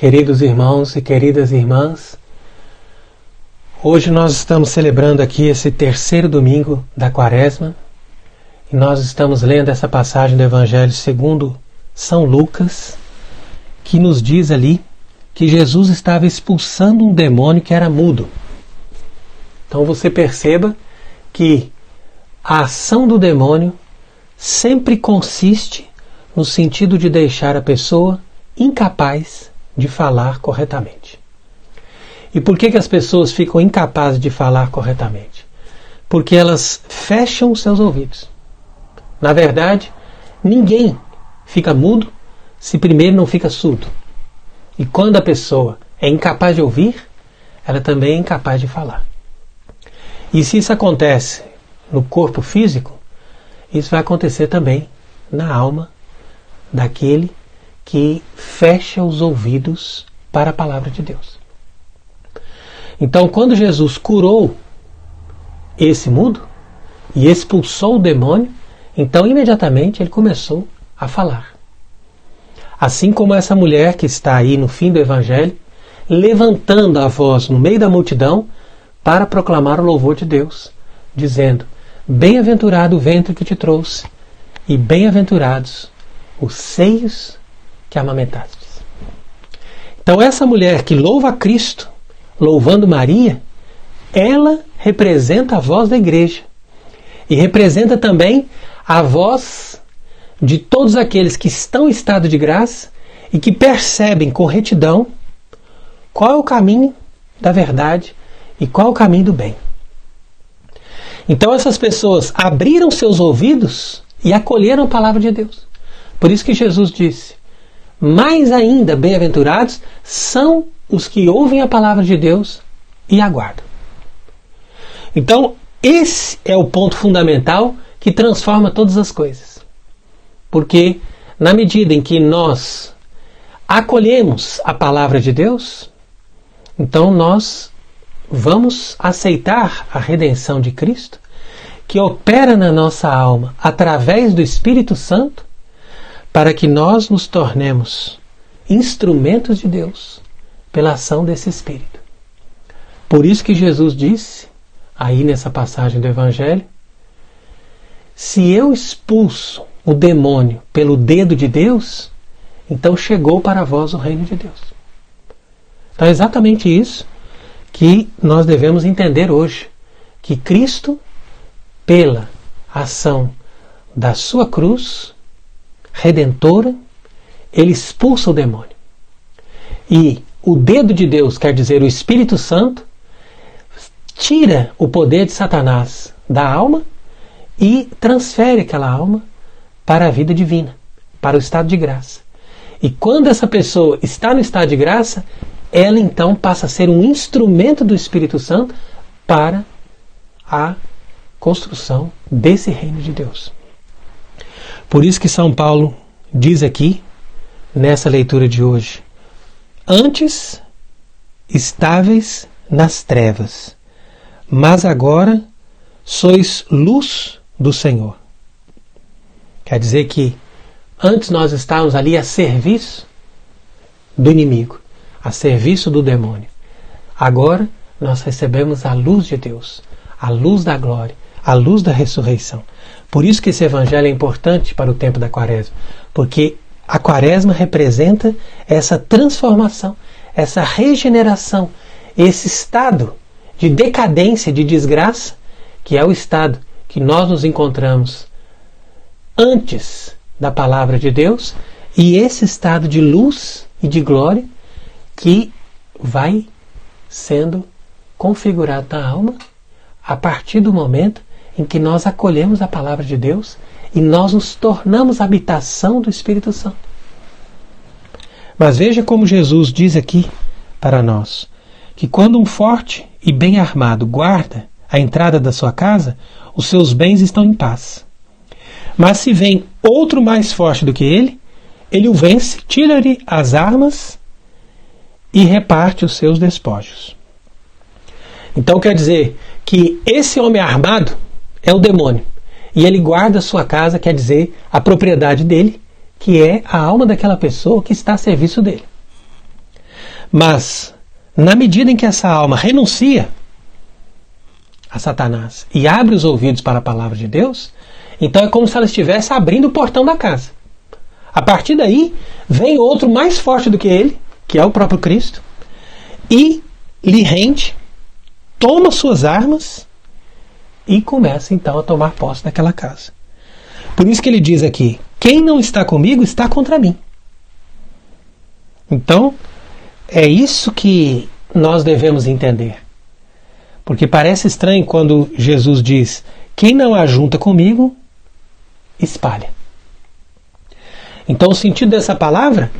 Queridos irmãos e queridas irmãs, hoje nós estamos celebrando aqui esse terceiro domingo da Quaresma e nós estamos lendo essa passagem do Evangelho segundo São Lucas, que nos diz ali que Jesus estava expulsando um demônio que era mudo. Então você perceba que a ação do demônio sempre consiste no sentido de deixar a pessoa incapaz de falar corretamente. E por que as pessoas ficam incapazes de falar corretamente? Porque elas fecham os seus ouvidos. Na verdade, ninguém fica mudo se primeiro não fica surdo. E quando a pessoa é incapaz de ouvir, ela também é incapaz de falar. E se isso acontece no corpo físico, isso vai acontecer também na alma daquele que fecha os ouvidos para a palavra de Deus. Então, quando Jesus curou esse mudo e expulsou o demônio, então imediatamente ele começou a falar. Assim como essa mulher que está aí no fim do Evangelho, levantando a voz no meio da multidão para proclamar o louvor de Deus, dizendo: bem-aventurado o ventre que te trouxe, e bem-aventurados os seios que amamentastes. Então essa mulher que louva a Cristo, louvando Maria, ela representa a voz da igreja e representa também a voz de todos aqueles que estão em estado de graça e que percebem com retidão qual é o caminho da verdade e qual é o caminho do bem. Então essas pessoas abriram seus ouvidos e acolheram a palavra de Deus. Por isso que Jesus disse: mais ainda bem-aventurados são os que ouvem a palavra de Deus e aguardam. Então esse é o ponto fundamental que transforma todas as coisas. Porque na medida em que nós acolhemos a palavra de Deus, então nós vamos aceitar a redenção de Cristo, que opera na nossa alma através do Espírito Santo, para que nós nos tornemos instrumentos de Deus pela ação desse Espírito. Por isso que Jesus disse, aí nessa passagem do Evangelho: se eu expulso o demônio pelo dedo de Deus, então chegou para vós o reino de Deus. Então é exatamente isso que nós devemos entender hoje, que Cristo, pela ação da sua cruz redentora, ele expulsa o demônio. E o dedo de Deus, quer dizer o Espírito Santo, tira o poder de Satanás da alma e transfere aquela alma para a vida divina, para o estado de graça. E quando essa pessoa está no estado de graça, ela então passa a ser um instrumento do Espírito Santo para a construção desse reino de Deus. Por isso que São Paulo diz aqui, nessa leitura de hoje: antes estáveis nas trevas, mas agora sois luz do Senhor. Quer dizer que antes nós estávamos ali a serviço do inimigo, a serviço do demônio. Agora nós recebemos a luz de Deus, a luz da glória, a luz da ressurreição. Por isso que esse Evangelho é importante para o tempo da Quaresma, porque a Quaresma representa essa transformação, essa regeneração, esse estado de decadência, de desgraça, que é o estado que nós nos encontramos antes da palavra de Deus, e esse estado de luz e de glória que vai sendo configurado na alma a partir do momento em que nós acolhemos a palavra de Deus e nós nos tornamos habitação do Espírito Santo. Mas veja como Jesus diz aqui para nós, que quando um forte e bem armado guarda a entrada da sua casa, os seus bens estão em paz. Mas se vem outro mais forte do que ele o vence, tira-lhe as armas e reparte os seus despojos. Então quer dizer que esse homem armado é o demônio. E ele guarda a sua casa, quer dizer, a propriedade dele, que é a alma daquela pessoa que está a serviço dele. Mas, na medida em que essa alma renuncia a Satanás e abre os ouvidos para a palavra de Deus, então é como se ela estivesse abrindo o portão da casa. A partir daí, vem outro mais forte do que ele, que é o próprio Cristo, e lhe rende, toma suas armas e começa então a tomar posse daquela casa. Por isso que ele diz aqui, quem não está comigo está contra mim. Então, é isso que nós devemos entender. Porque parece estranho quando Jesus diz, quem não ajunta comigo, espalha. Então o sentido dessa palavra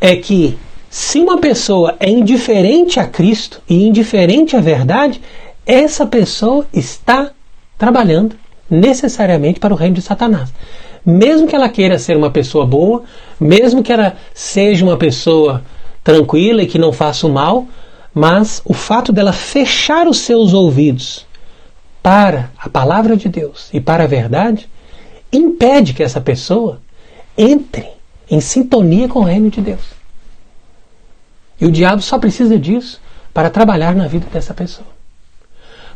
é que se uma pessoa é indiferente a Cristo e indiferente à verdade, essa pessoa está trabalhando necessariamente para o reino de Satanás. Mesmo que ela queira ser uma pessoa boa, mesmo que ela seja uma pessoa tranquila e que não faça o mal, mas o fato dela fechar os seus ouvidos para a palavra de Deus e para a verdade, impede que essa pessoa entre em sintonia com o reino de Deus. E o diabo só precisa disso para trabalhar na vida dessa pessoa.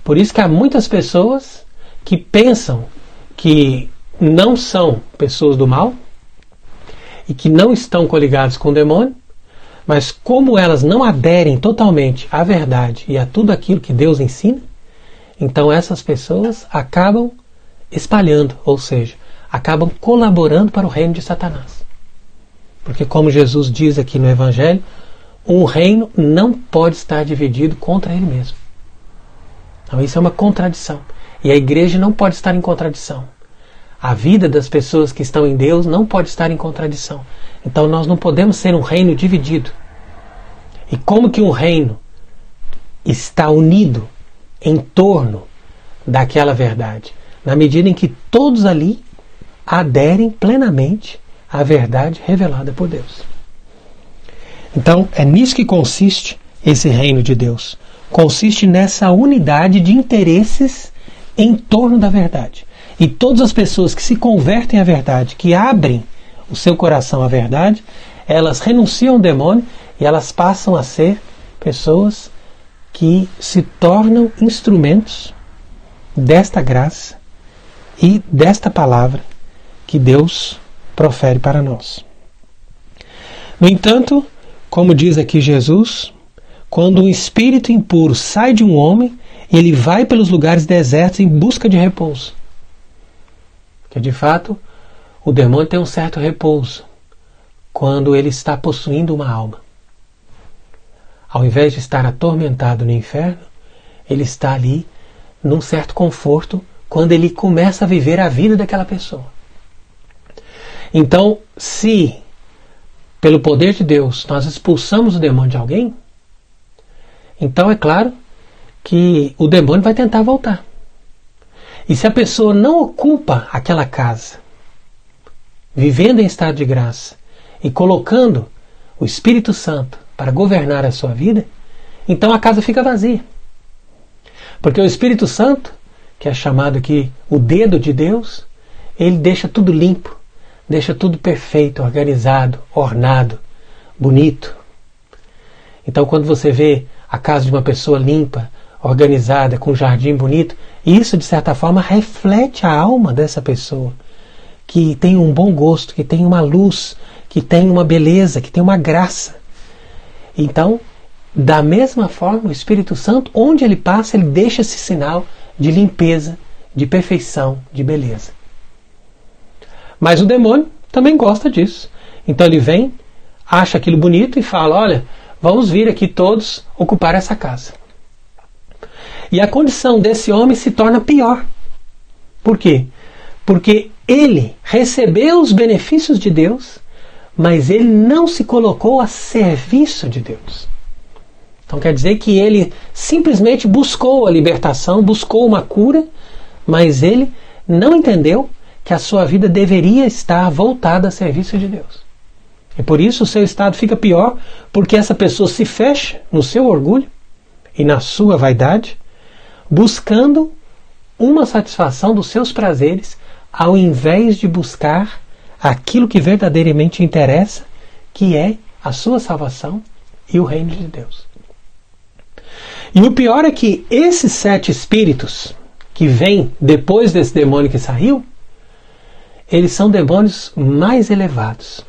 Por isso que há muitas pessoas que pensam que não são pessoas do mal e que não estão coligadas com o demônio, mas como elas não aderem totalmente à verdade e a tudo aquilo que Deus ensina, então essas pessoas acabam espalhando, ou seja, acabam colaborando para o reino de Satanás. Porque como Jesus diz aqui no Evangelho, um reino não pode estar dividido contra ele mesmo. Então isso é uma contradição. E a igreja não pode estar em contradição. A vida das pessoas que estão em Deus não pode estar em contradição. Então nós não podemos ser um reino dividido. E como que um reino está unido em torno daquela verdade? Na medida em que todos ali aderem plenamente à verdade revelada por Deus. Então é nisso que consiste esse reino de Deus. Consiste nessa unidade de interesses em torno da verdade. E todas as pessoas que se convertem à verdade, que abrem o seu coração à verdade, elas renunciam ao demônio e elas passam a ser pessoas que se tornam instrumentos desta graça e desta palavra que Deus profere para nós. No entanto, como diz aqui Jesus, quando um espírito impuro sai de um homem, ele vai pelos lugares desertos em busca de repouso. Porque de fato, o demônio tem um certo repouso quando ele está possuindo uma alma. Ao invés de estar atormentado no inferno, ele está ali num certo conforto quando ele começa a viver a vida daquela pessoa. Então, se pelo poder de Deus nós expulsamos o demônio de alguém, então é claro que o demônio vai tentar voltar. E se a pessoa não ocupa aquela casa, vivendo em estado de graça e colocando o Espírito Santo para governar a sua vida, então a casa fica vazia. Porque o Espírito Santo, que é chamado aqui o dedo de Deus, ele deixa tudo limpo, deixa tudo perfeito, organizado, ornado, bonito. Então quando você vê a casa de uma pessoa limpa, organizada, com um jardim bonito, isso de certa forma reflete a alma dessa pessoa, que tem um bom gosto, que tem uma luz, que tem uma beleza, que tem uma graça. Então, da mesma forma, o Espírito Santo, onde ele passa, ele deixa esse sinal de limpeza, de perfeição, de beleza. Mas o demônio também gosta disso. Então ele vem, acha aquilo bonito e fala, olha, vamos vir aqui todos ocupar essa casa. E a condição desse homem se torna pior. Por quê? Porque ele recebeu os benefícios de Deus, mas ele não se colocou a serviço de Deus. Então quer dizer que ele simplesmente buscou a libertação, buscou uma cura, mas ele não entendeu que a sua vida deveria estar voltada a serviço de Deus. E por isso o seu estado fica pior, porque essa pessoa se fecha no seu orgulho e na sua vaidade, buscando uma satisfação dos seus prazeres, ao invés de buscar aquilo que verdadeiramente interessa, que é a sua salvação e o reino de Deus. E o pior é que esses 7 espíritos que vêm depois desse demônio que saiu, eles são demônios mais elevados.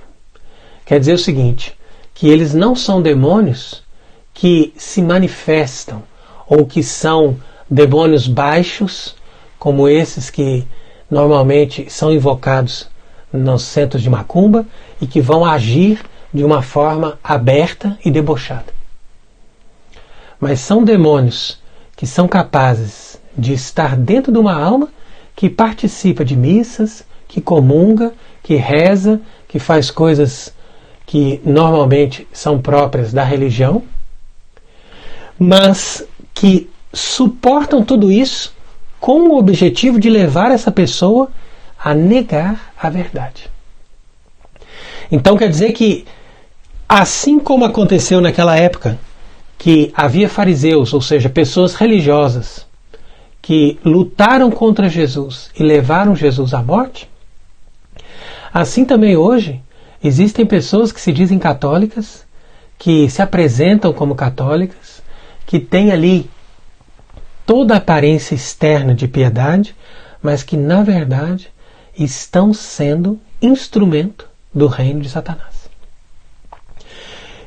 Quer dizer o seguinte, que eles não são demônios que se manifestam ou que são demônios baixos, como esses que normalmente são invocados nos centros de macumba e que vão agir de uma forma aberta e debochada. Mas são demônios que são capazes de estar dentro de uma alma que participa de missas, que comunga, que reza, que faz coisas que normalmente são próprias da religião, mas que suportam tudo isso com o objetivo de levar essa pessoa a negar a verdade. Então quer dizer que, assim como aconteceu naquela época, que havia fariseus, ou seja, pessoas religiosas, que lutaram contra Jesus e levaram Jesus à morte, assim também hoje existem pessoas que se dizem católicas, que se apresentam como católicas, que têm ali toda a aparência externa de piedade, mas que na verdade estão sendo instrumento do reino de Satanás.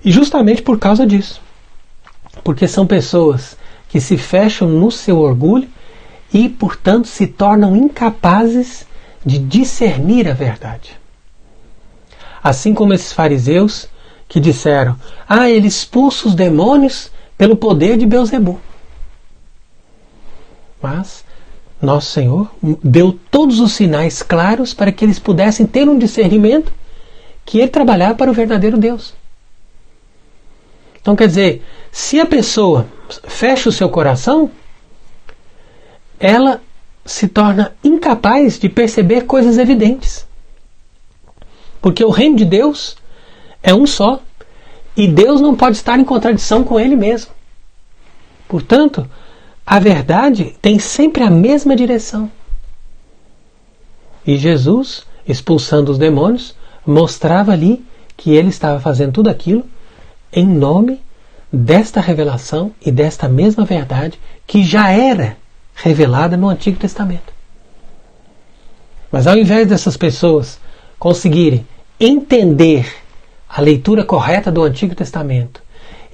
E justamente por causa disso, porque são pessoas que se fecham no seu orgulho e, portanto, se tornam incapazes de discernir a verdade. Assim como esses fariseus que disseram: ele expulsa os demônios pelo poder de Belzebu. Mas nosso Senhor deu todos os sinais claros para que eles pudessem ter um discernimento que ele trabalhava para o verdadeiro Deus. Então quer dizer, se a pessoa fecha o seu coração, ela se torna incapaz de perceber coisas evidentes. Porque o reino de Deus é um só, e Deus não pode estar em contradição com Ele mesmo. Portanto, a verdade tem sempre a mesma direção. E Jesus, expulsando os demônios, mostrava ali que Ele estava fazendo tudo aquilo em nome desta revelação e desta mesma verdade que já era revelada no Antigo Testamento. Mas ao invés dessas pessoas conseguirem entender a leitura correta do Antigo Testamento,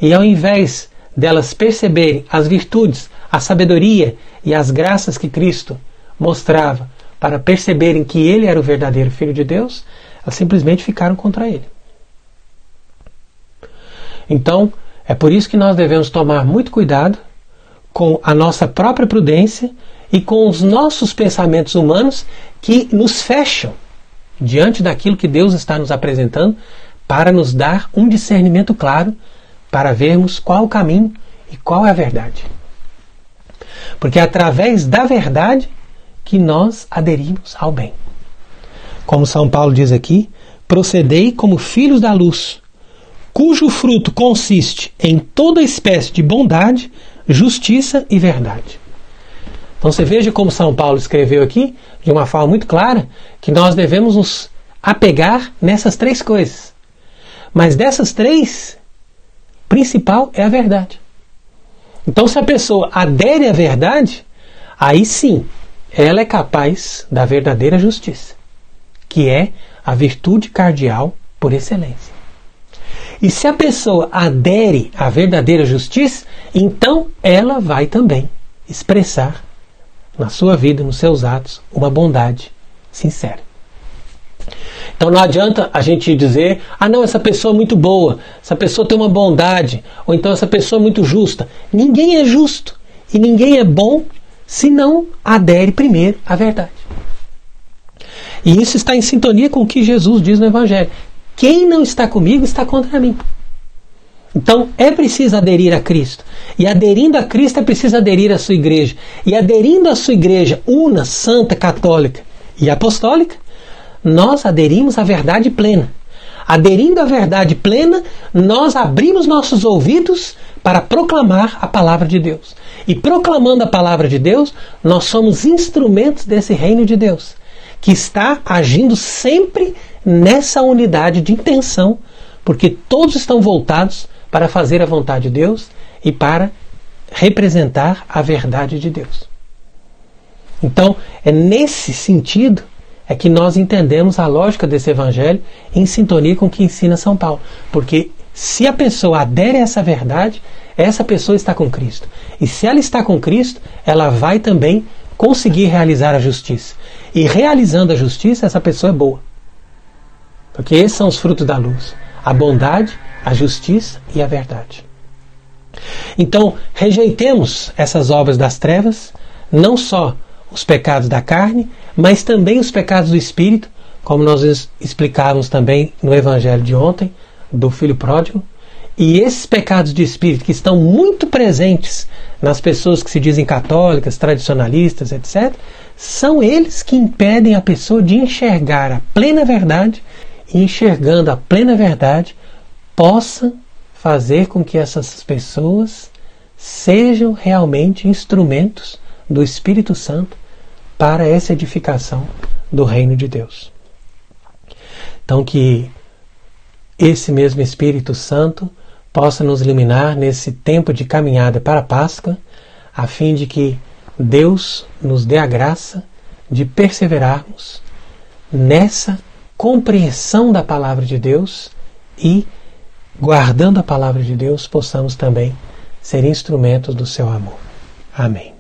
e ao invés delas perceberem as virtudes, a sabedoria e as graças que Cristo mostrava para perceberem que Ele era o verdadeiro Filho de Deus, elas simplesmente ficaram contra Ele. Então, é por isso que nós devemos tomar muito cuidado com a nossa própria prudência e com os nossos pensamentos humanos que nos fecham diante daquilo que Deus está nos apresentando para nos dar um discernimento claro para vermos qual o caminho e qual é a verdade. Porque é através da verdade que nós aderimos ao bem. Como São Paulo diz aqui, procedei como filhos da luz, cujo fruto consiste em toda espécie de bondade, justiça e verdade. Então você veja como São Paulo escreveu aqui, de uma forma muito clara, que nós devemos nos apegar nessas 3 coisas. Mas dessas 3, principal é a verdade. Então se a pessoa adere à verdade, aí sim, ela é capaz da verdadeira justiça, que é a virtude cardeal por excelência. E se a pessoa adere à verdadeira justiça, então ela vai também expressar na sua vida, nos seus atos, uma bondade sincera. Então não adianta a gente dizer: não, essa pessoa é muito boa, essa pessoa tem uma bondade, ou então essa pessoa é muito justa. Ninguém é justo e ninguém é bom se não adere primeiro à verdade. E isso está em sintonia com o que Jesus diz no Evangelho: quem não está comigo está contra mim. Então é preciso aderir a Cristo. E aderindo a Cristo é preciso aderir à sua igreja. E aderindo à sua igreja una, santa, católica e apostólica, nós aderimos à verdade plena. Aderindo à verdade plena, nós abrimos nossos ouvidos para proclamar a palavra de Deus. E proclamando a palavra de Deus, nós somos instrumentos desse reino de Deus, que está agindo sempre nessa unidade de intenção, porque todos estão voltados para fazer a vontade de Deus e para representar a verdade de Deus. Então, é nesse sentido é que nós entendemos a lógica desse evangelho em sintonia com o que ensina São Paulo. Porque se a pessoa adere a essa verdade, essa pessoa está com Cristo. E se ela está com Cristo, ela vai também conseguir realizar a justiça. E realizando a justiça, essa pessoa é boa. Porque esses são os frutos da luz: a bondade, a justiça e a verdade. Então, rejeitemos essas obras das trevas, não só os pecados da carne, mas também os pecados do Espírito, como nós explicávamos também no Evangelho de ontem, do Filho Pródigo. E esses pecados de Espírito que estão muito presentes nas pessoas que se dizem católicas, tradicionalistas, etc., são eles que impedem a pessoa de enxergar a plena verdade e, enxergando a plena verdade, possa fazer com que essas pessoas sejam realmente instrumentos do Espírito Santo para essa edificação do reino de Deus. Então, que esse mesmo Espírito Santo possa nos iluminar nesse tempo de caminhada para a Páscoa, a fim de que Deus nos dê a graça de perseverarmos nessa compreensão da palavra de Deus e, guardando a palavra de Deus, possamos também ser instrumentos do seu amor. Amém.